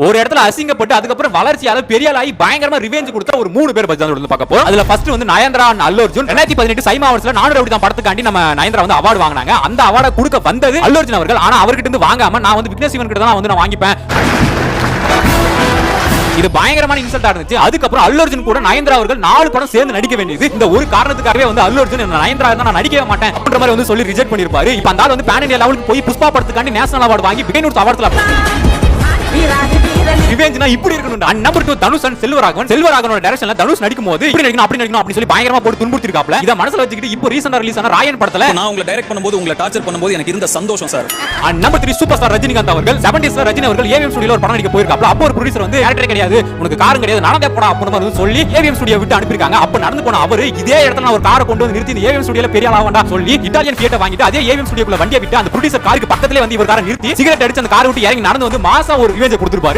ஒரு இடத்துல அசிங்கப்பட்டு அதுக்கப்புறம் வளர்ச்சியால பெரிய ஆளாகி பயங்கரமா ரிவெஞ்ச் கொடுத்த ஒரு 3 பேர் பத்தி வந்து பார்க்க போறோம். அதுல ஃபர்ஸ்ட் வந்து நயன்தாரா அண்ட் அல்லு அர்ஜுன் 2018 சைமா அவார்ட்ஸ்ல நானூறு ரவுடி தான் படத்துக்காண்டி நம்ம நயன்தாரா வந்து அவார்டு வாங்குனாங்க. அந்த அவார்டை கொடுக்க வந்தது அல்லு அர்ஜுன் அவர்கள். ஆனா அவர்கிட்ட இருந்து வாங்காம நான் வந்து விக்னேஷ் சிவன் கிட்ட தான் வந்து நான் வாங்கிப்பேன். இது பயங்கரமான இன்சல்ட்டா இருந்துச்சு. அதுக்கப்புறம் அல்லு அர்ஜுன் கூட நயன்தாரா அவர்கள் 4 படம் சேர்ந்து நடிக்க வேண்டியது. இந்த ஒரு காரணத்துக்காகவே வந்து அல்லு அர்ஜுன் நயன்தாரா தான் நான் நடிக்கவே மாட்டேன் அப்படின்ற மாதிரி வந்து சொல்லி ரிஜெக்ட் பண்ணிருப்பாரு. இப்போ அந்த ஆள் வந்து பேன் இந்தியா லெவலுக்கு போய் புஷ்பா படத்துக்காண்டி நேஷனல் அவார்டு வாங்கி விஜய் அவார்ட்ஸ்ல ரிவெஞ்ச்னா இப்படி இருக்கணும். அண்ட் நம்பர் 2 தனுஷ் அண்ட் செல்வராகவனோட டைரக்ஷன்ல தனுஷ் நடிக்கும்போது இப்படி நடிக்கணும் அப்படி நடிக்கணும் அப்படி சொல்லி பயங்கரமா போட்டு துன்புறுத்திருக்காப்ல. இத மனசுல வச்சுக்கிட்டு இப்போ ரீசன்ட்டா ரிலீஸ் ஆன ராயன் படத்துல நான் உங்களை டைரக்ட் பண்ணும்போது உங்களை டார்ச்சர் பண்ணும்போது எனக்கு இருந்த சந்தோஷம் sir. And number 3 super star Rajinikanth அவர்கள் 70s ரஜினி அவர்கள் ஏவிஎம் ஸ்டுடியோல ஒரு படம் நடிக்க போயிருக்காப்ல. அப்போ ஒரு ப்ரொடியூசர் வந்து டைரக்டர் கிடையாது, உனக்கு காரம் கிடையாது, நடந்தே போடா அப்படின்னு வந்து சொல்லி ஏவிஎம் ஸ்டுடியோ விட்டு அனுப்பிருக்காங்க. அப்ப நடந்து போன அவரு இதே இடத்துல நான் ஒரு காரை கொண்டு வந்து நிறுத்தி ஏவிஎம் ஸ்டுடியோல பெரிய ஆளா வேண்டாம் சொல்லி இட்டாலியன் ஃபியட் வாங்கிட்டு அதே ஏவிஎம் ஸ்டுடியோக்குள்ள வண்டியை விட்டு அந்த ப்ரொடியூசர் காருக்கு பக்கத்திலே வந்து இவர் காரை நிறுத்தி சிகரெட் அடிச்சு அந்த காரை விட்டு இறங்கி நடந்து வந்து மாசா ஒரு ரிவெஞ்ச் கொடுத்திருப்பாரு.